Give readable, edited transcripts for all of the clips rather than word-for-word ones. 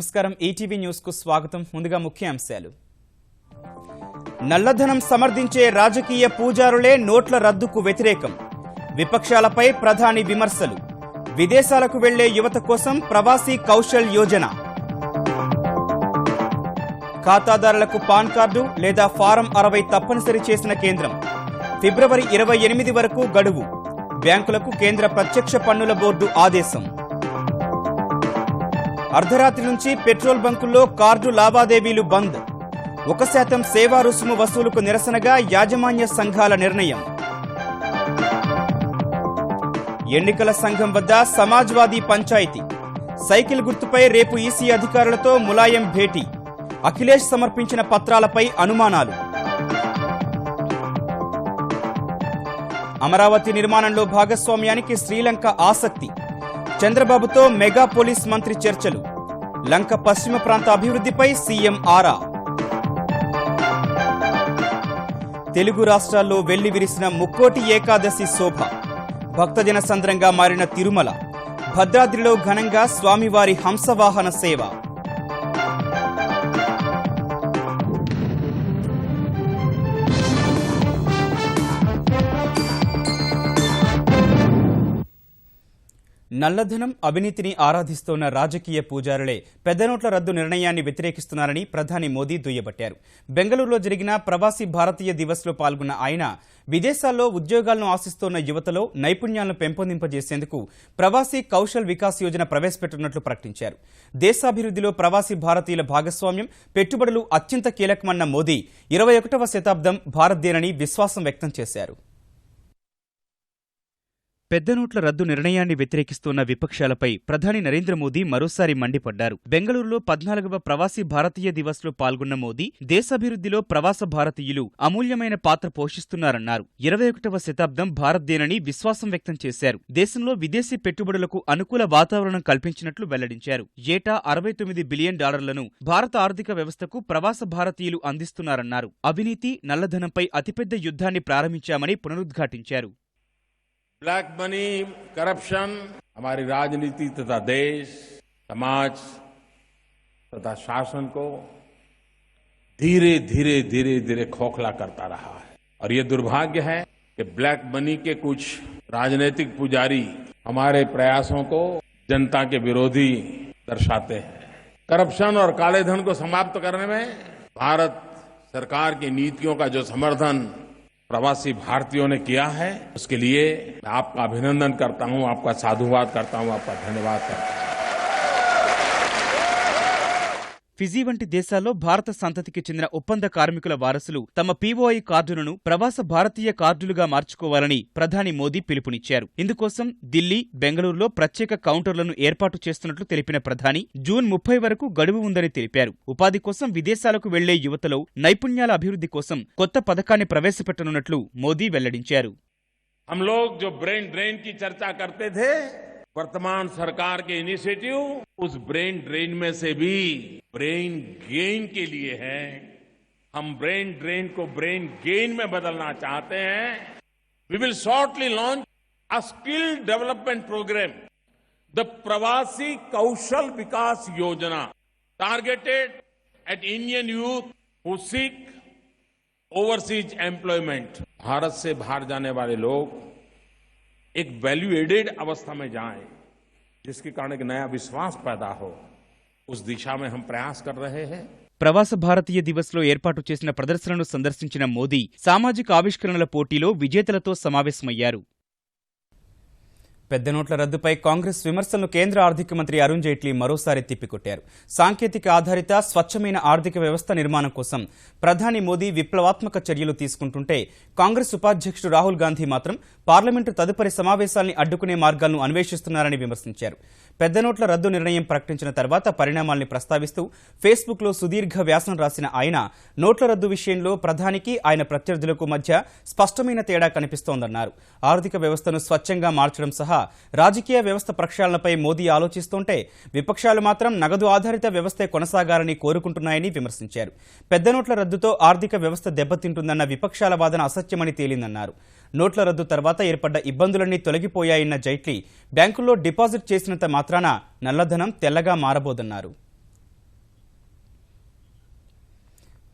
నమస్కారం ETV news కు స్వాగతం. ముందుగా ముఖ్యాంశాలు. నల్లధనం సమర్థించే రాజకీయ పూజారులే నోట్ల రద్దుకు వ్యతిరేకం. విపక్షాలపై ప్రధాని విమర్శలు. విదేశాలకు వెళ్లే యువత కోసం ప్రవాసీ కౌశల్ యోజన. ఖాతాదారులకు పాన్ కార్డు లేదా ఫారం 60 తప్పనిసరి చేసిన కేంద్రం. ఫిబ్రవరి 28 వరకు గడువు. బ్యాంకులకు కేంద్ర ప్రత్యక్ష పన్నుల బోర్డు ఆదేశం. అర్ధరాత్రి నుంచి పెట్రోల్ బంకుల్లో కార్డు లావాదేవీలు బంద్. 1% సేవా రుసుము వసూలుకు నిరసనగా యాజమాన్య సంఘాల నిర్ణయం. ఎన్నికల సంఘం వద్ద సమాజ్వాదీ పంచాయతీ. సైకిల్ గుర్తుపై రేపు ఈసీ అధికారులతో ములాయం భేటీ. అఖిలేష్ సమర్పించిన పత్రాలపై అనుమానాలు. అమరావతి నిర్మాణంలో భాగస్వామ్యానికి శ్రీలంక ఆసక్తి. చంద్రబాబుతో మెగా పోలీస్ మంత్రి చర్చలు. లంక పశ్చిమ ప్రాంత అభివృద్ధిపై సీఎం ఆరా. తెలుగు రాష్ట్రాల్లో వెల్లివిరిసిన ముక్కోటి ఏకాదశి శోభ. భక్తజన సంద్రంగా మారిన తిరుమల. భద్రాద్రిలో ఘనంగా స్వామివారి హంసవాహన సేవ. నల్లధనం అవినీతిని ఆరాధిస్తోన్న రాజకీయ పూజారులే పెద్ద నోట్ల రద్దు నిర్ణయాన్ని వ్యతిరేకిస్తున్నారని ప్రధాని మోదీ దుయ్యబట్టారు. బెంగళూరులో జరిగిన ప్రవాసీ భారతీయ దివస్లో పాల్గొన్న ఆయన విదేశాల్లో ఉద్యోగాలను ఆశిస్తోన్న యువతలో నైపుణ్యాలను పెంపొందింపజేసేందుకు ప్రవాసీ కౌశల్ వికాస్ యోజన ప్రవేశపెట్టనున్నట్లు ప్రకటించారు. దేశాభివృద్ధిలో ప్రవాసీ భారతీయుల భాగస్వామ్యం, పెట్టుబడులు అత్యంత కీలకమన్న మోదీ 21వ శతాబ్దం భారత్దేనని విశ్వాసం వ్యక్తం చేశారు. పెద్ద నోట్ల రద్దు నిర్ణయాన్ని వ్యతిరేకిస్తున్న విపక్షాలపై ప్రధాని నరేంద్ర మోదీ మరోసారి మండిపడ్డారు. బెంగళూరులో 14వ ప్రవాసీ భారతీయ దివస్లో పాల్గొన్న మోదీ దేశాభివృద్ధిలో ప్రవాస భారతీయులు అమూల్యమైన పాత్ర పోషిస్తున్నారన్నారు. 21వ శతాబ్దం భారత్దేనని విశ్వాసం వ్యక్తం చేశారు. దేశంలో విదేశీ పెట్టుబడులకు అనుకూల వాతావరణం కల్పించినట్లు వెల్లడించారు. ఏటా $69 బిలియన్ భారత ఆర్థిక వ్యవస్థకు ప్రవాస భారతీయులు అందిస్తున్నారన్నారు. అవినీతి, నల్లధనంపై అతిపెద్ద యుద్ధాన్ని ప్రారంభించామని పునరుద్ఘాటించారు. ब्लैक मनी, करप्शन हमारी राजनीति तथा देश, समाज तथा शासन को धीरे धीरे खोखला करता रहा है और ये दुर्भाग्य है कि ब्लैक मनी के कुछ राजनीतिक पुजारी हमारे प्रयासों को जनता के विरोधी दर्शाते हैं. करप्शन और काले धन को समाप्त करने में भारत सरकार की नीतियों का जो समर्थन प्रवासी भारतीयों ने किया है, उसके लिए मैं आपका अभिनंदन करता हूं, आपका साधुवाद करता हूं, आपका धन्यवाद करता हूं. ఫిజీ వంటి దేశాల్లో భారత సంతతికి చెందిన ఒప్పంద కార్మికుల వారసులు తమ పీఓఐ కార్డులను ప్రవాస భారతీయ కార్డులుగా మార్చుకోవాలని ప్రధాని మోదీ పిలుపునిచ్చారు. ఇందుకోసం ఢిల్లీ, బెంగళూరులో ప్రత్యేక కౌంటర్లను ఏర్పాటు చేస్తున్నట్లు తెలిపిన ప్రధాని జూన్ 30 వరకు గడువు ఉందని తెలిపారు. ఉపాధి కోసం విదేశాలకు వెళ్లే యువతలో నైపుణ్యాల అభివృద్ధి కోసం కొత్త పథకాన్ని ప్రవేశపెట్టనున్నట్లు మోదీ వెల్లడించారు. हम लोग जो ब्रेन ड्रेन की चर्चा करते थे, वर्तमान सरकार के इनिशिएटिव उस ब्रेन ड्रेन में से भी ब्रेन गेन के लिए है. हम ब्रेन ड्रेन को ब्रेन गेन में बदलना चाहते हैं. We will shortly launch a skill development programme, the Pravasi Kaushal Vikas Yojana, targeted at Indian youth who seek overseas employment. Bharat से बाहर जाने वाले लोग एक वैल्यू एडेड अवस्था में जाएं, जिसके कारण एक नया विश्वास पैदा हो, उस दिशा में हम प्रयास कर रहे हैं. ప్రవాస భారతీయ దివస్లో ఏర్పాటు చేసిన ప్రదర్శనను సందర్శించిన మోదీ సామాజిక ఆవిష్కరణల పోటీలో విజేతలతో సమావేశమయ్యారు. పెద్ద నోట్ల రద్దుపై కాంగ్రెస్ విమర్శలను కేంద్ర ఆర్థిక మంత్రి అరుణ్ జైట్లీ మరోసారి తిప్పికొట్టారు. సాంకేతిక ఆధారిత స్వచ్ఛమైన ఆర్థిక వ్యవస్థ నిర్మాణం కోసం ప్రధాని మోదీ విప్లవాత్మక చర్యలు తీసుకుంటుంటే కాంగ్రెస్ ఉపాధ్యక్షుడు రాహుల్ గాంధీ మాత్రం పార్లమెంటు తదుపరి సమావేశాల్ని అడ్డుకునే మార్గాలను అన్వేషిస్తున్నారని విమర్శించారు. పెద్ద నోట్ల రద్దు నిర్ణయం ప్రకటించిన తర్వాత పరిణామాల్ని ప్రస్తావిస్తూ ఫేస్బుక్లో సుదీర్ఘ వ్యాసం రాసిన ఆయన నోట్ల రద్దు విషయంలో ప్రధానికి ఆయన ప్రత్యర్థులకు మధ్య స్పష్టమైన తేడా కనిపిస్తోందన్నారు. ఆర్థిక వ్యవస్థను స్వచ్ఛంగా మార్చడం సహా రాజకీయ వ్యవస్థ ప్రక్షాళనపై మోదీ ఆలోచిస్తుంటే విపక్షాలు మాత్రం నగదు ఆధారిత వ్యవస్థే కొనసాగాలని కోరుకుంటున్నాయని విమర్శించారు. పెద్ద నోట్ల రద్దుతో ఆర్థిక వ్యవస్థ దెబ్బతింటుందన్న విపక్షాల వాదన అసత్యమని తేలిందన్నారు. నోట్ల రద్దు తర్వాత ఏర్పడ్డ ఇబ్బందులన్నీ తొలగిపోయాయన్న జైట్లీ బ్యాంకుల్లో డిపాజిట్ చేసినంత మాత్రాన నల్లధనం తెల్లగా మారబోదన్నారు.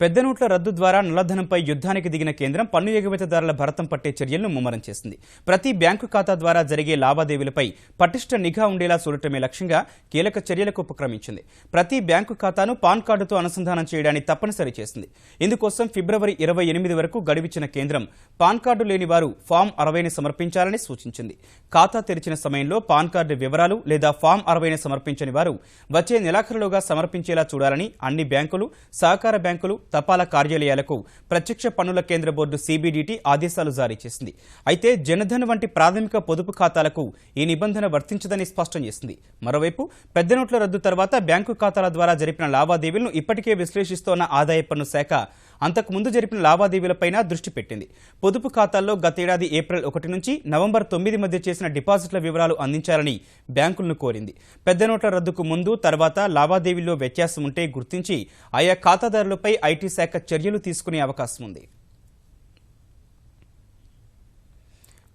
పెద్ద నోట్ల రద్దు ద్వారా నల్లధనంపై యుద్ధానికి దిగిన కేంద్రం పన్ను ఎగవేతదారుల భరతం పట్టే చర్యలను ముమ్మరం చేసింది. ప్రతి బ్యాంకు ఖాతా ద్వారా జరిగే లావాదేవీలపై పటిష్ట నిఘా ఉండేలా చూడటమే లక్ష్యంగా కీలక చర్యలకు ఉపక్రమించింది. ప్రతి బ్యాంకు ఖాతాను పాన్ కార్డుతో అనుసంధానం చేయడాన్ని తప్పనిసరి చేసింది. ఇందుకోసం ఫిబ్రవరి 28 వరకు గడువిచ్చిన కేంద్రం పాన్ కార్డు లేని వారు ఫామ్ 60ని సమర్పించాలని సూచించింది. ఖాతా తెరిచిన సమయంలో పాన్ కార్డు వివరాలు లేదా ఫామ్ 60ని సమర్పించని వారు వచ్చే నెలాఖరులోగా సమర్పించేలా చూడాలని అన్ని బ్యాంకులు, సహకార బ్యాంకులు, తపాలా కార్యాలయాలకు ప్రత్యక్ష పన్నుల కేంద్ర బోర్డు CBDT ఆదేశాలు జారీ చేసింది. అయితే జనధన్ వంటి ప్రాథమిక పొదుపు ఖాతాలకు ఈ నిబంధన వర్తించదని స్పష్టం చేసింది. మరోవైపు పెద్ద నోట్ల రద్దు తర్వాత బ్యాంకు ఖాతాల ద్వారా జరిపిన లావాదేవీలను ఇప్పటికే విశ్లేషిస్తోన్న ఆదాయ పన్ను శాఖ అంతకుముందు జరిపిన లావాదేవీలపైన దృష్టి పెట్టింది. పొదుపు ఖాతాల్లో గతేడాది ఏప్రిల్ 1 నుంచి నవంబర్ 9 మధ్య చేసిన డిపాజిట్ల వివరాలు అందించాలని బ్యాంకులను కోరింది. పెద్ద నోట్ల రద్దుకు ముందు, తర్వాత లావాదేవీల్లో వ్యత్యాసం ఉంటే గుర్తించి ఆయా ఖాతాదారులపై ఐటీ శాఖ చర్యలు తీసుకునే అవకాశం ఉంది.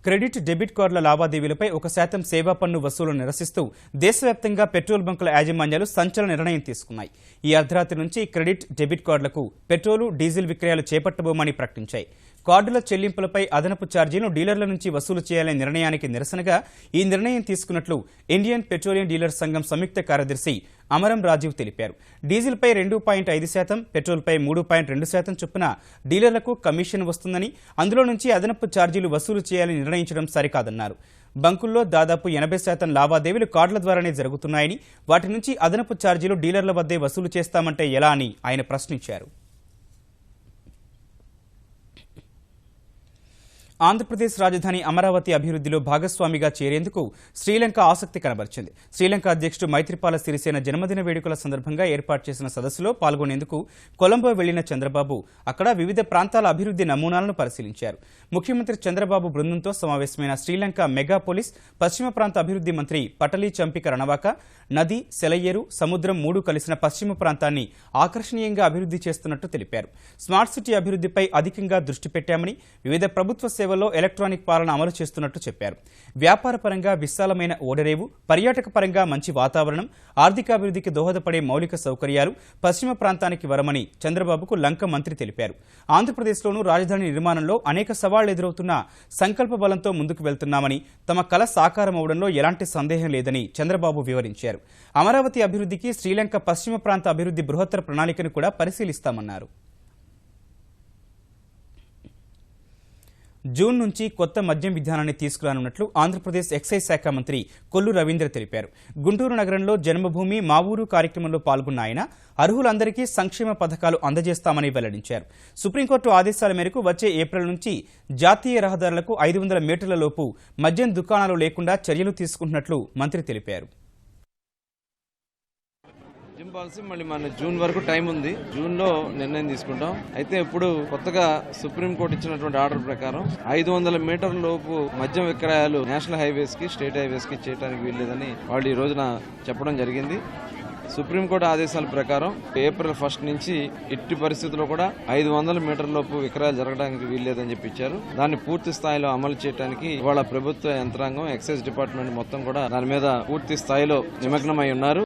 క్రెడిట్, డెబిట్ కార్డుల లావాదేవీలపై 1% సేవా పన్ను వసూలు నిరసిస్తూ దేశవ్యాప్తంగా పెట్రోల్ బంకుల యాజమాన్యాలు సంచలన నిర్ణయం తీసుకున్నాయి. ఈ అర్ధరాత్రి నుంచి క్రెడిట్, డెబిట్ కార్డులకు పెట్రోలు, డీజిల్ విక్రయాలు చేపట్టబోమని ప్రకటించాయి. కార్డుల చెల్లింపులపై అదనపు ఛార్జీలను డీలర్ల నుంచి వసూలు చేయాలనే నిర్ణయానికి నిరసనగా ఈ నిర్ణయం తీసుకున్నట్లు ఇండియన్ పెట్రోలియం డీలర్స్ సంఘం సంయుక్త కార్యదర్శి అమరం రాజీవ్ తెలిపారు. డీజిల్పై 2.5%, పెట్రోల్పై 3.2% చొప్పున డీలర్లకు కమిషన్ వస్తుందని, అందులో నుంచి అదనపు ఛార్జీలు వసూలు చేయాలని నిర్ణయించడం సరికాదన్నారు. బంకుల్లో దాదాపు 80% లావాదేవీలు కార్డుల ద్వారానే జరుగుతున్నాయని, వాటి నుంచి అదనపు ఛార్జీలు డీలర్ల వద్దే వసూలు చేస్తామంటే ఎలా అని ఆయన ప్రశ్నించారు. ఆంధ్రప్రదేశ్ రాజధాని అమరావతి అభివృద్ధిలో భాగస్వామిగా చేరేందుకు శ్రీలంక ఆసక్తి కనబరిచింది. శ్రీలంక అధ్యక్షుడు మైత్రిపాల సిరిసేన జన్మదిన వేడుకల సందర్భంగా ఏర్పాటు చేసిన సదస్సులో పాల్గొనేందుకు కొలంబో వెళ్లిన చంద్రబాబు అక్కడ వివిధ ప్రాంతాల అభివృద్ధి నమూనాలను పరిశీలించారు. ముఖ్యమంత్రి చంద్రబాబు బృందంతో సమావేశమైన శ్రీలంక మెగాపోలిస్ పశ్చిమ ప్రాంత అభివృద్ధి మంత్రి పటలీ చంపిక రణవాక నది, సెలయేరు, సముద్రం 3 కలిసిన పశ్చిమ ప్రాంతాన్ని ఆకర్షణీయంగా అభివృద్ధి చేస్తున్నట్టు తెలిపారు. స్మార్ట్ సిటీ అభివృద్ధిపై అధికంగా దృష్టి పెట్టామని, వివిధ ప్రభుత్వ సేవల్లో ఎలక్ట్రానిక్ పాలన అమలు చేస్తున్నట్టు చెప్పారు. వ్యాపార పరంగా విశాలమైన ఓడరేవు, పర్యాటక పరంగా మంచి వాతావరణం, ఆర్థికాభివృద్ధికి దోహదపడే మౌలిక సౌకర్యాలు పశ్చిమ ప్రాంతానికి వరమని చంద్రబాబుకు లంక మంత్రి తెలిపారు. ఆంధ్రప్రదేశ్లోనూ రాజధాని నిర్మాణంలో అనేక సవాళ్లు ఎదురవుతున్నా సంకల్ప బలంతో ముందుకు వెళ్తున్నామని, తమ కల సాకారం అవడంలో ఎలాంటి సందేహం లేదని చంద్రబాబు వివరించారు. అమరావతి అభివృద్ధికి శ్రీలంక పశ్చిమ ప్రాంత అభివృద్ధి బృహత్తర ప్రణాళికను కూడా పరిశీలిస్తామన్నారు. జూన్ నుంచి కొత్త మద్యం విధానాన్ని తీసుకురానున్నట్లు ఆంధ్రప్రదేశ్ ఎక్సైజ్ శాఖ మంత్రి కొల్లు రవీంద్ర తెలిపారు. గుంటూరు నగరంలో జన్మభూమి మా ఊరు కార్యక్రమంలో పాల్గొన్న ఆయన అర్హులందరికీ సంక్షేమ పథకాలు అందజేస్తామని వెల్లడించారు. సుప్రీంకోర్టు ఆదేశాల మేరకు వచ్చే ఏప్రిల్ నుంచి జాతీయ రహదారులకు 500 మీటర్ల లోపు మద్యం దుకాణాలు లేకుండా చర్యలు తీసుకుంటున్నట్లు మంత్రి తెలిపారు. పాలసీ మళ్ళీ మన జూన్ వరకు టైం ఉంది. జూన్ లో నిర్ణయం తీసుకుంటాం. అయితే ఇప్పుడు కొత్తగా సుప్రీంకోర్టు ఇచ్చినటువంటి ఆర్డర్ ప్రకారం 500 మీటర్ల లోపు మద్యం విక్రయాలు నేషనల్ హైవేస్ కి, స్టేట్ హైవేస్ కి చేయడానికి వీల్లేదని వాళ్ళు ఈ రోజున చెప్పడం జరిగింది. సుప్రీంకోర్టు ఆదేశాల ప్రకారం ఏప్రిల్ 1 నుంచి ఎట్టి పరిస్థితుల్లో కూడా 500 మీటర్ల లోపు విక్రయాలు జరగడానికి వీల్లేదని చెప్పి ఇచ్చారు. దాన్ని పూర్తి స్థాయిలో అమలు చేయడానికి ఇవాళ ప్రభుత్వ యంత్రాంగం, ఎక్సైజ్ డిపార్ట్మెంట్ మొత్తం కూడా దాని మీద పూర్తి స్థాయిలో నిమగ్నమై ఉన్నారు.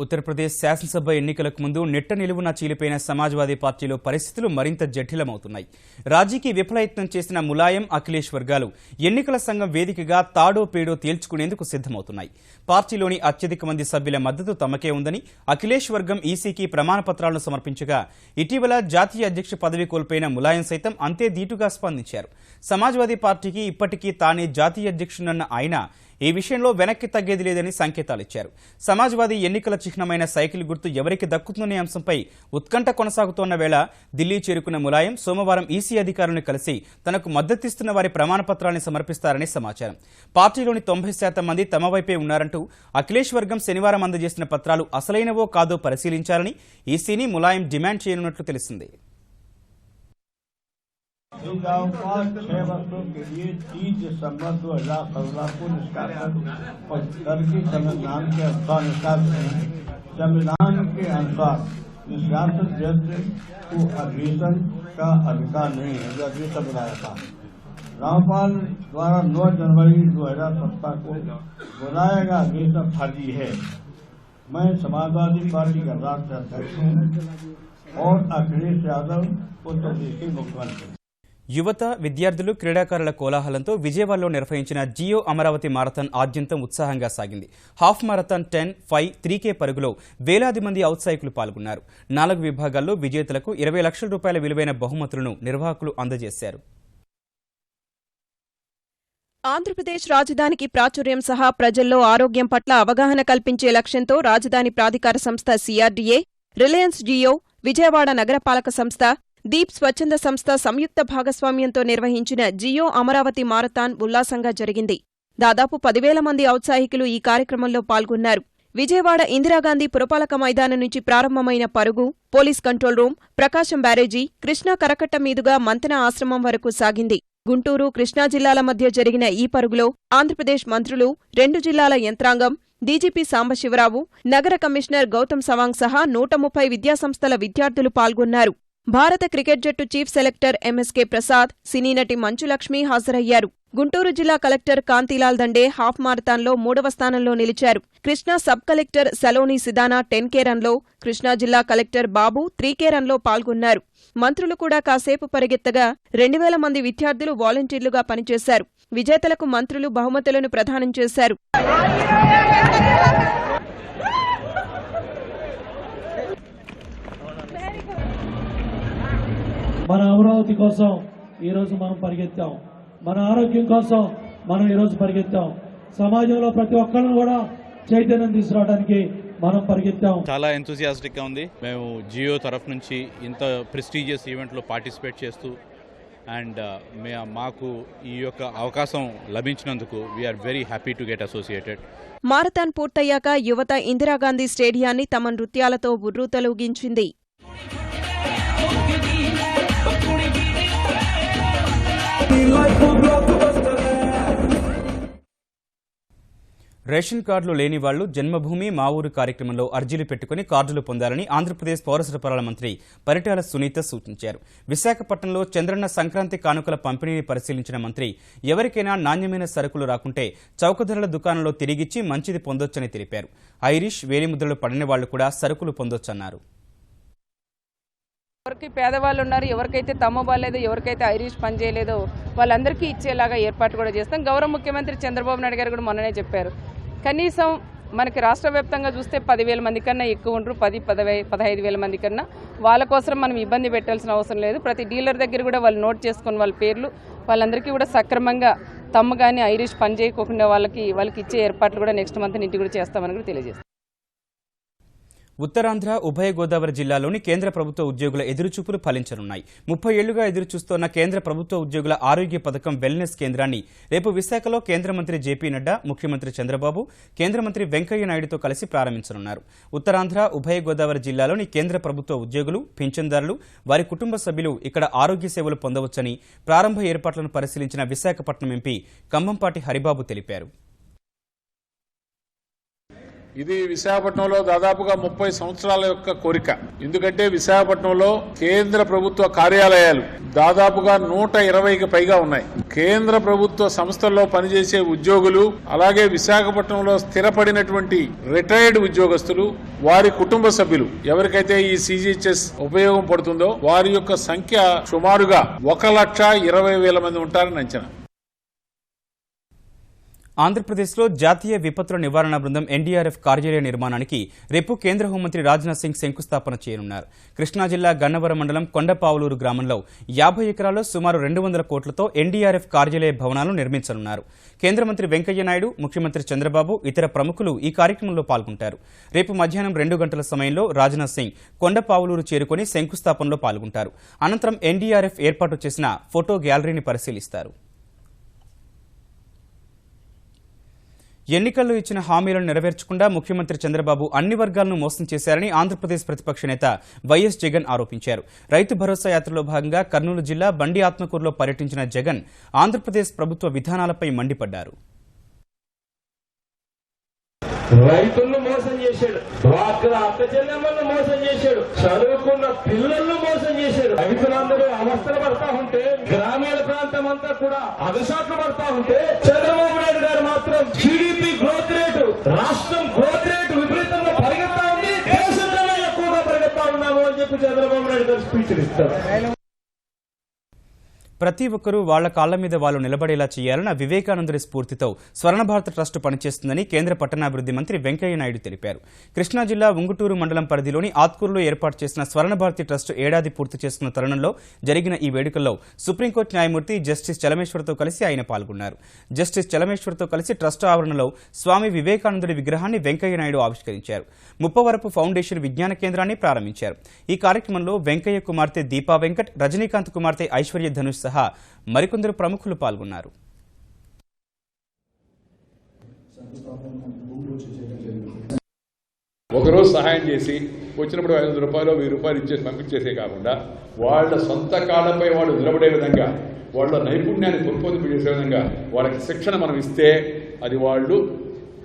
ఉత్తరప్రదేశ్ శాసనసభ ఎన్నికలకు ముందు నెట్ట నిలువున చీలిపోయిన సమాజ్వాదీ పార్టీలో పరిస్థితులు మరింత జటిలమవుతున్నాయి. రాజీకి విఫలయత్నం చేసిన ములాయం, అఖిలేష్ వర్గాలు ఎన్నికల సంఘం వేదికగా తాడో పేడో తేల్చుకునేందుకు సిద్దమవుతున్నాయి. పార్టీలోని అత్యధిక మంది సభ్యుల మద్దతు తమకే ఉందని అఖిలేష్ వర్గం ఈసీకి ప్రమాణ పత్రాలను సమర్పించగా, ఇటీవల జాతీయ అధ్యక్ష పదవి కోల్పోయిన ములాయం సైతం అంతే ధీటుగా స్పందించారు. సమాజ్వాదీ పార్టీకి ఇప్పటికీ తానే జాతీయ అధ్యక్షుడన్న ఆయన ఈ విషయంలో వెనక్కి తగ్గేది లేదని సంకేతాలిచ్చారు. సమాజ్వాదీ ఎన్నికల చిహ్నమైన సైకిల్ గుర్తు ఎవరికి దక్కుతుందనే అంశంపై ఉత్కంఠ కొనసాగుతోన్న వేళ ఢిల్లీ చేరుకున్న ములాయం సోమవారం ఈసీ అధికారులను కలిసి తనకు మద్దతిస్తున్న వారి ప్రమాణ పత్రాన్ని సమర్పిస్తారని సమాచారం. పార్టీలోని 90% మంది తమ వైపే ఉన్నారంటూ అఖిలేష్ వర్గం శనివారం అందజేసిన పత్రాలు అసలైనవో కాదో పరిశీలించాలని ఈసీని ములాయం డిమాండ్ చేయనున్నట్లు తెలిసింది. इन गाँव का 6 वर्षों के लिए 30 दिसंबर 2017 को निष्कासन और टर्की संविधान के अनुसार निष्कासन व्यक्ति को अधिवेशन का अधिकार नहीं है, जो अधिवेशन बनाया था। राज्यपाल द्वारा 9 जनवरी 2017 को बुलाया गया अधिवेशन फर्जी है। मैं समाजवादी पार्टी का राष्ट्रीय अध्यक्ष हूँ। और अखिलेश यादव उत्तर प्रदेश के मुख्यमंत्री। యువత విద్యార్థులు క్రీడాకారుల కోలాహలంతో విజయవాడలో నిర్వహించిన జియో అమరావతి మారథాన్ ఆద్యంతం ఉత్సాహంగా సాగింది. హాఫ్ మారథాన్ 10, 5, 3K పరుగులో వేలాది మంది ఔత్సాహికులు పాల్గొన్నారు. 4 విభాగాల్లో విజేతలకు 20 లక్షల రూపాయల విలువైన బహుమతులను నిర్వాహకులు అందజేశారు. ఆంధ్రప్రదేశ్ రాజధానికి ప్రాచుర్యం సహా ప్రజల్లో ఆరోగ్యం పట్ల అవగాహన కల్పించే లక్ష్యంతో రాజధాని ప్రాధికార సంస్థ CRDA, రిలయన్స్ జియో, విజయవాడ నగరపాలక సంస్థ, దీప్ స్వచ్ఛంద సంస్థ సంయుక్త భాగస్వామ్యంతో నిర్వహించిన జియో అమరావతి మారథాన్ ఉల్లాసంగా జరిగింది. దాదాపు 10,000 మంది ఔత్సాహికులు ఈ కార్యక్రమంలో పాల్గొన్నారు. విజయవాడ ఇందిరాగాంధీ పురపాలక మైదానం నుంచి ప్రారంభమైన పరుగు పోలీస్ కంట్రోల్ రూమ్, ప్రకాశం బ్యారేజీ, కృష్ణా కరకట్ట మీదుగా మంతెన ఆశ్రమం వరకు సాగింది. గుంటూరు, కృష్ణా జిల్లాల మధ్య జరిగిన ఈ పరుగులో ఆంధ్రప్రదేశ్ మంత్రులు, 2 జిల్లాల యంత్రాంగం, డీజీపీ సాంబశివరావు, నగర కమిషనర్ గౌతమ్ సవాంగ్ సహా 130 విద్యాసంస్థల విద్యార్థులు పాల్గొన్నారు. భారత క్రికెట్ జట్టు chief selector MSK Prasad, cine నటి మంచులక్ష్మి హాజరయ్యారు. గుంటూరు జిల్లా కలెక్టర్ కాంతిలాల్ దండే హాఫ్ మారథాన్లో 3వ స్థానంలో నిలిచారు. Krishna sub collector Saloni Sidana 10K రన్లో, కృష్ణా జిల్లా కలెక్టర్ బాబు 3K రన్లో పాల్గొన్నారు. మంత్రులు కూడా కాసేపు పరిగెత్తగా 2,000 మంది విద్యార్థులు వాలంటీర్లుగా పనిచేశారు. విజేతలకు మంత్రులు బహుమతులను ప్రదానం చేశారు. మన అమరావతి కోసం ఈరోజు మనం పరిగెత్తాం. మన ఆరోగ్యం కోసం మనం ఈరోజు పరిగెత్తాం. సమాజంలో ప్రతి ఒక్కరిని కూడా చైతన్యం తీసుకురావడానికి మనం పరిగెత్తాం. చాలా ఎంతూజియాస్టిక్ గా ఉంది. మేము జియో తరఫు నుంచి ఇంత ప్రెస్టీజియస్ ఈవెంట్ లో పార్టిసిపేట్ చేస్తూ అండ్ మాకు ఈ యొక్క అవకాశం లభించినందుకు we're very happy to get associated. Marathon పూర్తయ్యాక యువత ఇందిరాగాంధీ స్టేడియాన్ని తమ నృత్యాలతో ఉర్రూతలూగించింది. రేషన్ కార్డులు లేని వాళ్లు జన్మభూమి మా ఊరు కార్యక్రమంలో అర్జీలు పెట్టుకుని కార్డులు పొందాలని ఆంధ్రప్రదేశ్ పౌర సరఫరాల మంత్రి పరిటాల సునీత సూచించారు. విశాఖపట్నంలో చంద్రన్న సంక్రాంతి కానుకల పంపిణీని పరిశీలించిన మంత్రి ఎవరికైనా నాణ్యమైన సరుకులు రాకుంటే చౌకధరల దుకాణంలో తిరిగిచ్చి మంచిది పొందొచ్చని తెలిపారు. ఐరిష్, వేలిముద్రలు పడిన వాళ్లు కూడా సరుకులు పొందొచ్చన్నారు. ఎవరికి పేదవాళ్ళు ఉన్నారు, ఎవరికైతే తమ్మ బాలేదో, ఎవరికైతే ఐరిష్ పని చేయలేదో వాళ్ళందరికీ ఇచ్చేలాగా ఏర్పాటు కూడా చేస్తాం. గౌరవ ముఖ్యమంత్రి చంద్రబాబు నాయుడు గారు కూడా మొన్ననే చెప్పారు, కనీసం మనకి రాష్ట్ర వ్యాప్తంగా చూస్తే 10,000 మంది కన్నా ఎక్కువ ఉండరు, 15,000 మంది కన్నా. వాళ్ళ కోసం మనం ఇబ్బంది పెట్టాల్సిన అవసరం లేదు. ప్రతి డీలర్ దగ్గర కూడా వాళ్ళు నోట్ చేసుకుని వాళ్ళ పేర్లు వాళ్ళందరికీ కూడా సక్రమంగా తమ్మ కానీ ఐరిష్ పని చేయకోకుండా వాళ్ళకి ఇచ్చే ఏర్పాట్లు కూడా నెక్స్ట్ మంత్ ఇంటికి కూడా చేస్తామని కూడా తెలియజేస్తాం. ఉత్తరాంధ్ర, ఉభయ గోదావరి జిల్లాలోని కేంద్ర ప్రభుత్వ ఉద్యోగుల ఎదురుచూపులు ఫలించనున్నాయి. 30 ఏళ్లుగా ఎదురుచూస్తోన్న కేంద్ర ప్రభుత్వ ఉద్యోగుల ఆరోగ్య పథకం వెల్నెస్ కేంద్రాన్ని రేపు విశాఖలో కేంద్ర మంత్రి జేపీ నడ్డా, ముఖ్యమంత్రి చంద్రబాబు, కేంద్ర మంత్రి వెంకయ్య నాయుడుతో కలిసి ప్రారంభించనున్నారు. ఉత్తరాంధ్ర, ఉభయ గోదావరి జిల్లాలోని కేంద్ర ప్రభుత్వ ఉద్యోగులు, పింఛన్దారులు, వారి కుటుంబ సభ్యులు ఇక్కడ ఆరోగ్య సేవలు పొందవచ్చని ప్రారంభ ఏర్పాట్లను పరిశీలించిన విశాఖపట్నం ఎంపీ కంభంపాటి హరిబాబు తెలిపారు. ఇది విశాఖపట్నంలో దాదాపుగా 30 సంవత్సరాల యొక్క కోరిక. ఎందుకంటే విశాఖపట్నంలో కేంద్ర ప్రభుత్వ కార్యాలయాలు దాదాపుగా 120కి పైగా ఉన్నాయి. కేంద్ర ప్రభుత్వ సంస్థల్లో పనిచేసే ఉద్యోగులు, అలాగే విశాఖపట్నంలో స్థిరపడినటువంటి రిటైర్డ్ ఉద్యోగస్తులు, వారి కుటుంబ సభ్యులు ఎవరికైతే ఈ CGHS ఉపయోగం పడుతుందో వారి యొక్క సంఖ్య సుమారుగా 1,20,000 మంది ఉంటారని అంచనా. ఆంధ్రప్రదేశ్లో జాతీయ విపత్తుల నివారణ బృందం NDRF కార్యాలయ నిర్మాణానికి రేపు కేంద్ర హోంమంత్రి రాజ్నాథ్ సింగ్ శంకుస్థాపన చేయనున్నారు. కృష్ణా జిల్లా గన్నవరం మండలం కొండపావులూరు గ్రామంలో 50 ఎకరాల్లో సుమారు 200 కోట్లతో NDRF కార్యాలయ భవనాలను నిర్మించనున్నారు. కేంద్ర మంత్రి వెంకయ్య నాయుడు, ముఖ్యమంత్రి చంద్రబాబు, ఇతర ప్రముఖులు ఈ కార్యక్రమంలో పాల్గొంటారు. రేపు మధ్యాహ్నం 2 గంటల సమయంలో రాజ్నాథ్ సింగ్ కొండపావులూరు చేరుకుని శంకుస్థాపనలో పాల్గొంటారు. అనంతరం NDRF ఏర్పాటు చేసిన ఫోటో గ్యాలరీని పరిశీలిస్తారు. ఎన్నికల్లో ఇచ్చిన హామీలను నెరవేర్చకుండా ముఖ్యమంత్రి చంద్రబాబు అన్ని వర్గాలను మోసం చేశారని ఆంధ్రప్రదేశ్ ప్రతిపక్ష నేత వైఎస్ జగన్ ఆరోపించారు. రైతు భరోసా యాత్రలో భాగంగా కర్నూలు జిల్లా బండి ఆత్మకూరులో పర్యటించిన జగన్ ఆంధ్రప్రదేశ్ ప్రభుత్వ విధానాలపై మండిపడ్డారు. రైతులను మోసం చేశాడు, డ్వాక్రా అక్క చెల్లెమ్మలను మోసం చేశాడు, చదువుకున్న పిల్లలను మోసం చేశాడు. రైతులందరూ అవస్థలు పడతా ఉంటే, గ్రామీణ ప్రాంతం అంతా కూడా అగసాట్లు పడతా ఉంటే, చంద్రబాబు నాయుడు గారు మాత్రం GDP గ్రోత్ రేటు, రాష్ట్రం గ్రోత్ రేటు విపరీతంగా పరిగెత్తా ఉంది. దేశంలోనే ఎక్కువగా పరిగెత్తా ఉన్నాము అని చెప్పి చంద్రబాబు డాక్టర్. ప్రతి ఒక్కరూ వాళ్ల కాళ్ల మీద వాళ్ళు నిలబడేలా చేయాలన్న వివేకానందుడి స్ఫూర్తితో స్వర్ణ భారత్ ట్రస్ట్ పనిచేస్తుందని కేంద్ర పట్టణాభివృద్ధి మంత్రి వెంకయ్య నాయుడు తెలిపారు. కృష్ణా జిల్లా ఉంగుటూరు మండలం పరిధిలోని ఆత్కూరులో ఏర్పాటు చేసిన స్వర్ణ భారతి ట్రస్ట్ ఏడాది పూర్తి చేసుకున్న తరుణంలో జరిగిన ఈ వేడుకల్లో సుప్రీంకోర్టు న్యాయమూర్తి జస్టిస్ చలమేశ్వర్తో కలిసి ఆయన పాల్గొన్నారు. జస్టిస్ చలమేశ్వర్తో కలిసి ట్రస్ట్ ఆవరణలో స్వామి వివేకానందుడి విగ్రహాన్ని వెంకయ్య నాయుడు ఆవిష్కరించారు. ముప్పవరపు ఫౌండేషన్ విజ్ఞాన కేంద్రాన్ని ప్రారంభించారు. ఈ కార్యక్రమంలో వెంకయ్య కుమార్తె దీపా వెంకట్, రజనీకాంత్ కుమార్తె ఐశ్వర్య ధనుష్ సహా మరికొందరు ప్రముఖులు పాల్గొన్నారు. ఒకరోజు సహాయం చేసి వచ్చినప్పుడు 500 రూపాయలు 1000 రూపాయలు ఇచ్చేసి పంపించేసే కాకుండా వాళ్ళ సొంత కాళ్ళపై వాళ్ళు నిలబడే విధంగా వాళ్ళ నైపుణ్యాన్ని పెంపొందించేసే విధంగా వాళ్ళకి శిక్షణ మనం ఇస్తే అది వాళ్ళు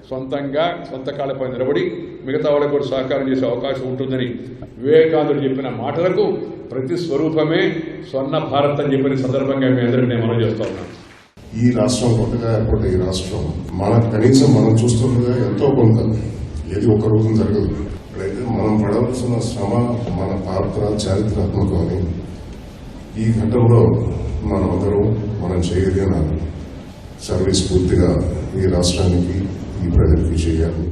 సొంతంగా సొంత కాళ్ళపై నిలబడి మిగతా వాళ్ళకు కూడా సహకారం చేసే అవకాశం ఉంటుందని వివేకానందుడు చెప్పిన మాటలకు ప్రతి స్వరూపమే స్వర్ణ భారత్ అని చెప్పిన సందర్భంగా మీ అందరికీ నేను మనం చేస్తా ఉన్నాను. ఈ రాష్ట్రం కొత్తగా ఏర్పడే ఈ రాష్ట్రం కనీసం మనం చూస్తుండగా ఎంతో కొంత ఏది ఒక రోజు జరగదు. ఇప్పుడైతే మనం పడవలసిన శ్రమ, మన పాత్ర చారిత్రాత్మకమని ఈ ఘట్టంలో మనం చేయగలిగిన సర్వీస్ పూర్తిగా ఈ రాష్ట్రానికి, ఈ ప్రజలకి చేయాలి.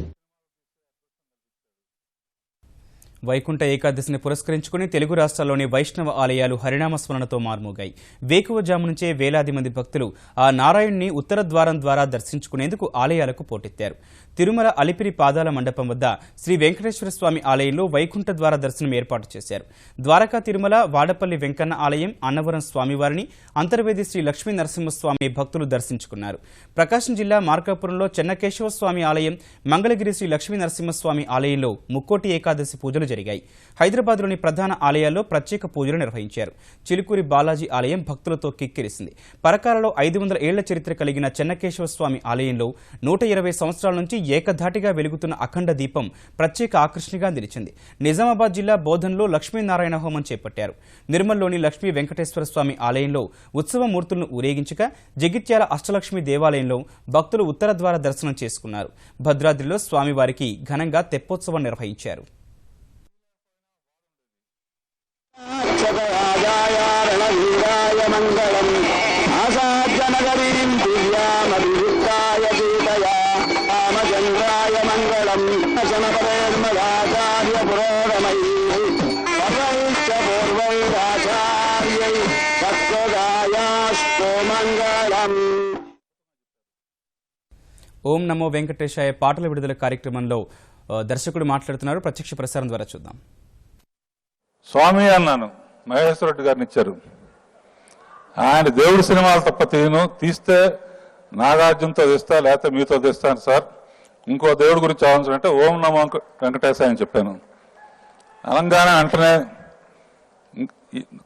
వైకుంఠ ఏకాదశిని పురస్కరించుకుని తెలుగు రాష్ట్రాల్లోని వైష్ణవ ఆలయాలు హరినామస్మరణతో మార్మోగాయి. వేకువజాము నుంచే వేలాది మంది భక్తులు ఆ నారాయణ్ణి ఉత్తర ద్వారం ద్వారా దర్శించుకునేందుకు ఆలయాలకు పోటెత్తారు. తిరుమల అలిపిరి పాదాల మండపం వద్ద శ్రీ వెంకటేశ్వర స్వామి ఆలయంలో వైకుంఠ ద్వార దర్శనం ఏర్పాటు చేశారు. ద్వారకా తిరుమల, వాడపల్లి వెంకన్న ఆలయం, అన్నవరం స్వామివారిని, అంతర్వేది శ్రీ లక్ష్మీ నరసింహస్వామి భక్తులు దర్శించుకున్నారు. ప్రకాశం జిల్లా మార్కాపురంలో చెన్నకేశవ స్వామి ఆలయం, మంగళగిరి శ్రీ లక్ష్మీ నరసింహస్వామి ఆలయంలో ముక్కోటి ఏకాదశి పూజలు జరిగాయి. హైదరాబాద్లోని ప్రధాన ఆలయాల్లో ప్రత్యేక పూజలు నిర్వహించారు. చిలుకూరి బాలాజీ ఆలయం భక్తులతో కిక్కిరిసింది. పరకాలలో 500 ఏళ్ల చరిత్ర కలిగిన చెన్నకేశవ స్వామి ఆలయంలో 120 సంవత్సరాల నుంచి ఏకధాటిగా వెలుగుతున్న అఖండ దీపం ప్రత్యేక ఆకర్షణగా నిలిచింది. నిజామాబాద్ జిల్లా బోధన్లో లక్ష్మీనారాయణ హోమం చేపట్టారు. నిర్మల్లోని లక్ష్మీ వెంకటేశ్వర స్వామి ఆలయంలో ఉత్సవ మూర్తులను ఊరేగించగా జగిత్యాల అష్టలక్ష్మి దేవాలయంలో భక్తులు ఉత్తర ద్వార దర్శనం చేసుకున్నారు. భద్రాద్రిలో స్వామివారికి ఘనంగా తెప్పోత్సవం నిర్వహించారు. ఓం నమో వెంకటేశాయ పాటల విడుదల కార్యక్రమంలో దర్శకుడు మాట్లాడుతున్నారు. ప్రత్యక్ష ప్రసారం ద్వారా చూద్దాం. స్వామి అన్నాను, మహేశ్వర రెడ్డి గారిని ఇచ్చారు. ఆయన దేవుడి సినిమాలు తప్ప తీస్తే నాగార్జునతో తెస్తా, లేకపోతే మీతో తెస్తాను సార్, ఇంకో దేవుడి గురించి ఆలోచన అంటే ఓం నమో వెంకటేశాయ అని చెప్పాను. అనగానే వెంటనే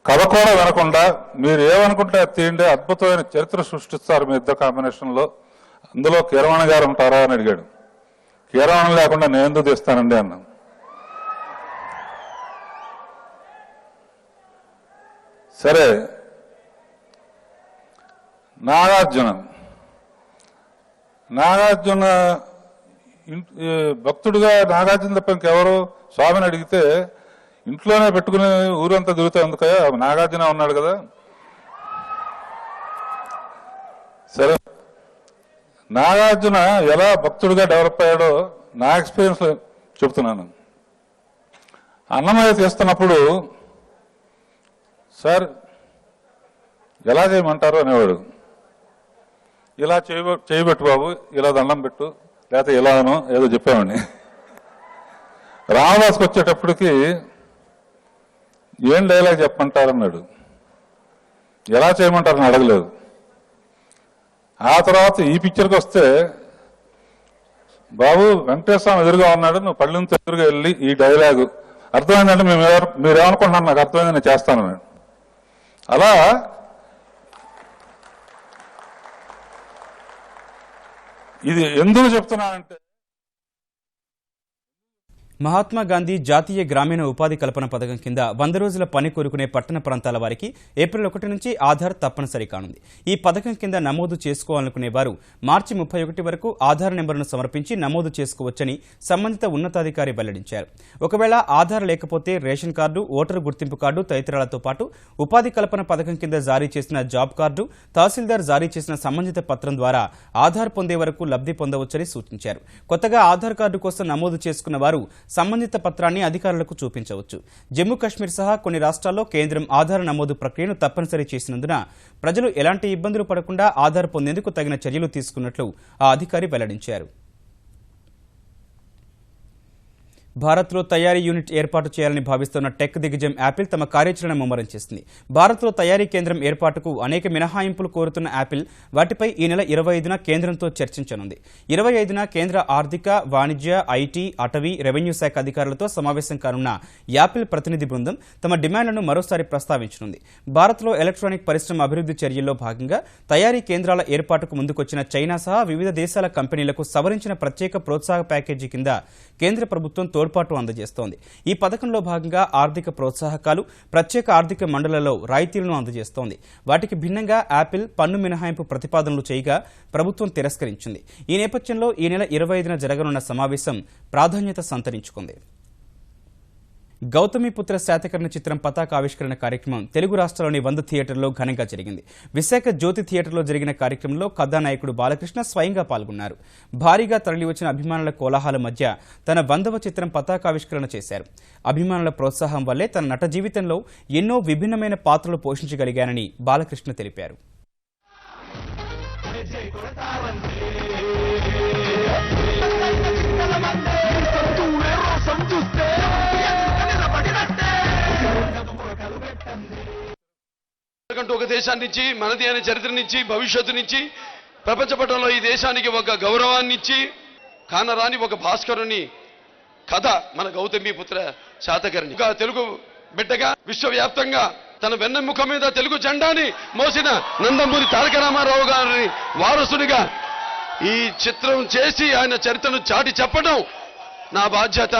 కథ కూడా వినకుండా మీరు ఏమనుకుంటే తీయండి, అద్భుతమైన చరిత్ర సృష్టిస్తారు మీ ఇద్దరు కాంబినేషన్లో, అందులో కీరవాణి గారు ఉంటారా అని అడిగాడు. కీరవాణి లేకుండా నేను ఎందుకు తెస్తానండి అన్నాను. సరే, నాగార్జున భక్తుడిగా నాగార్జున తప్ప ఇంకెవరు స్వామిని అడిగితే ఇంట్లోనే పెట్టుకుని ఊరంతా తిరుగుతా ఎందుకయ్యా, నాగార్జున ఉన్నాడు కదా. సరే, నాగార్జున ఎలా భక్తుడిగా డెవలప్ అయ్యాడో నా ఎక్స్పీరియన్స్ లో చెప్తున్నాను. అన్నమయ్య చేస్తున్నప్పుడు సార్ ఎలా చేయమంటారు అనేవాడు. ఇలా చేయబెట్టు బాబు, ఇలా దండం పెట్టు, లేకపోతే ఇలానో ఏదో చెప్పామని. రామదాస్కి వచ్చేటప్పటికి ఏం డైలాగ్ చెప్పమంటారన్నాడు. ఎలా చేయమంటారని అడగలేదు. ఆ తర్వాత ఈ పిక్చర్కి వస్తే బాబు వెంకటేశ్వర ఎదురుగా ఉన్నాడు, నువ్వు పళ్ళెంతో ఎదురుగా వెళ్ళి ఈ డైలాగు అర్థమైందంటే మీరేమనుకుంటున్నారు, నాకు అర్థమైంది, నేను చేస్తాను. అలా ఇది ఎందుకు చెప్తున్నానంటే మహాత్మా గాంధీ జాతీయ గ్రామీణ ఉపాధి కల్పన పథకం కింద 100 రోజుల పని కోరుకునే పట్టణ ప్రాంతాల వారికి ఏప్రిల్ 1 నుంచి ఆధార్ తప్పనిసరి కానుంది. ఈ పథకం కింద నమోదు చేసుకోవాలనుకునే వారు మార్చి 31 వరకు ఆధార్ నెంబర్ను సమర్పించి నమోదు చేసుకోవచ్చని సంబంధిత ఉన్నతాధికారి వెల్లడించారు. ఒకవేళ ఆధార్ లేకపోతే రేషన్ కార్డు, ఓటరు గుర్తింపు కార్డు తదితరాలతో పాటు ఉపాధి కల్పన పథకం కింద జారీ చేసిన జాబ్ కార్డు, తహసీల్దార్ జారీ చేసిన సంబంధిత పత్రం ద్వారా ఆధార్ పొందే వరకు లబ్ధి పొందవచ్చని సూచించారు. కొత్తగా ఆధార్ కార్డు కోసం నమోదు చేసుకున్న వారు సంబంధిత పత్రాన్ని అధికారులకు చూపించవచ్చు. జమ్మూ కాశ్మీర్ సహా కొన్ని రాష్ట్రాల్లో కేంద్రం ఆధార్ నమోదు ప్రక్రియను తప్పనిసరి చేసినందున ప్రజలు ఎలాంటి ఇబ్బందులు పడకుండా ఆధార్ పొందేందుకు తగిన చర్యలు తీసుకున్నట్లు ఆ అధికారి వెల్లడించారు. భారత్లో తయారీ యూనిట్ ఏర్పాటు చేయాలని భావిస్తున్న టెక్ దిగ్గజం యాపిల్ తమ కార్యాచరణ ముమ్మరం చేసింది. భారత్లో తయారీ కేంద్రం ఏర్పాటుకు అనేక మినహాయింపులు కోరుతున్న యాపిల్ వాటిపై ఈ నెల 25న కేంద్రంతో చర్చించనుంది. 25న కేంద్ర ఆర్థిక, వాణిజ్య, ఐటీ, అటవీ, రెవెన్యూ శాఖ అధికారులతో సమావేశం కానున్న యాపిల్ ప్రతినిధి బృందం తమ డిమాండ్లను మరోసారి ప్రస్తావించనుంది. భారత్లో ఎలక్ట్రానిక్ పరిశ్రమ అభివృద్ధి చర్యల్లో భాగంగా తయారీ కేంద్రాల ఏర్పాటుకు ముందుకొచ్చిన చైనా సహా వివిధ దేశాల కంపెనీలకు సవరించిన ప్రత్యేక ప్రోత్సాహ ప్యాకేజీ కింద కేంద్ర ప్రభుత్వం తోడ్పాటు అందజేస్తోంది. ఈ పథకంలో భాగంగా ఆర్థిక ప్రోత్సాహకాలు, ప్రత్యేక ఆర్థిక మండళ్లలో రాయితీలను అందజేస్తోంది. వాటికి భిన్నంగా యాపిల్ పన్ను మినహాయింపు ప్రతిపాదనలు చేయగా ప్రభుత్వం తిరస్కరించింది. ఈ నేపథ్యంలో ఈ నెల 25న జరగనున్న సమావేశం ప్రాధాన్యత సంతరించుకుంది. గౌతమిపుత్ర శాతకర్ణి చిత్రం పతాకావిష్కరణ కార్యక్రమం తెలుగు రాష్ట్రాల్లోని 100 థియేటర్లో ఘనంగా జరిగింది. విశాఖ జ్యోతి థియేటర్లో జరిగిన కార్యక్రమంలో కథానాయకుడు బాలకృష్ణ స్వయంగా పాల్గొన్నారు. భారీగా తరలివచ్చిన అభిమానుల కోలాహల మధ్య తన 100వ చిత్రం పతాకావిష్కరణ చేశారు. అభిమానుల ప్రోత్సాహం వల్లే తన నట జీవితంలో ఎన్నో విభిన్నమైన పాత్రలు పోషించగలిగానని బాలకృష్ణ తెలిపారు. ఒక దేశాన్ని నుంచి, మనది అనే చరిత్ర నుంచి, భవిష్యత్తు నుంచి, ప్రపంచ పటంలో ఈ దేశానికి ఒక గౌరవాన్ని ఇచ్చి కానరాని ఒక భాస్కరుని కథ మన గౌతమిపుత్ర శాతకర్ణి. ఒక తెలుగు బిడ్డగా విశ్వవ్యాప్తంగా తన వెన్నెముక మీద తెలుగు జెండాని మోసిన నందమూరి తారక రామారావు గారి వారసునిగా ఈ చిత్రం చేసి ఆయన చరిత్రను చాటి చెప్పడం నా బాధ్యత.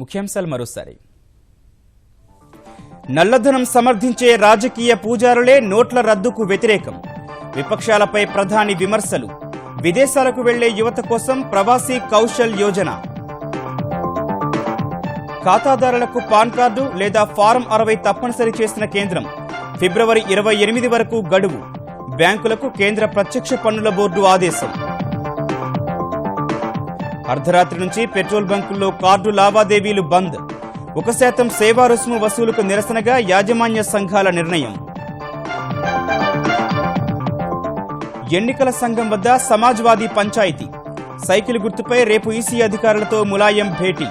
ముఖ్యాంశాలు మరోసారి. నల్లధనం సమర్థించే రాజకీయ పూజారులే నోట్ల రద్దుకు వ్యతిరేకం. విపక్షాలపై ప్రధాని విమర్శలు. విదేశాలకు వెళ్లే యువత కోసం ప్రవాసీ కౌశల్ యోజన. ఖాతాదారులకు పాన్ కార్డు లేదా ఫారం 60 తప్పనిసరి చేసిన కేంద్రం. ఫిబ్రవరి 28 వరకు గడువు. బ్యాంకులకు కేంద్ర ప్రత్యక్ష పన్నుల బోర్డు ఆదేశం. అర్ధరాత్రి నుంచి పెట్రోల్ బంకుల్లో కార్డు లావాదేవీలు బంద్. 1% సేవా రుసుము వసూలుకు నిరసనగా యాజమాన్య సంఘాల నిర్ణయం. ఎన్నికల సంఘం వద్ద సమాజ్వాదీ పంచాయతీ. సైకిల్ గుర్తుపై రేపు ఈసీ అధికారులతో ములాయం భేటీ.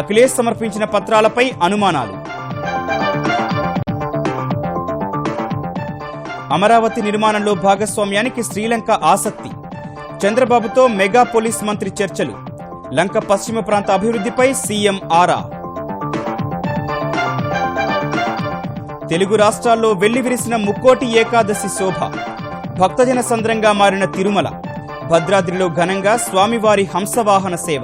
అఖిలేష్ సమర్పించిన పత్రాలపై అనుమానాలు. అమరావతి నిర్మాణంలో భాగస్వామ్యానికి శ్రీలంక ఆసక్తి. చంద్రబాబుతో మెగా పోలీస్ మంత్రి చర్చలు. లంక పశ్చిమ ప్రాంత అభివృద్ధిపై సీఎం ఆరా. తెలుగు రాష్ట్రాల్లో వెల్లివిరిసిన ముక్కోటి ఏకాదశి శోభ. భక్తజన సంద్రంగా మారిన తిరుమల. భద్రాద్రిలో ఘనంగా స్వామివారి హంసవాహన సేవ.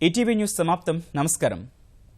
ఈటీవీ న్యూస్ సమాప్తం. నమస్కారం.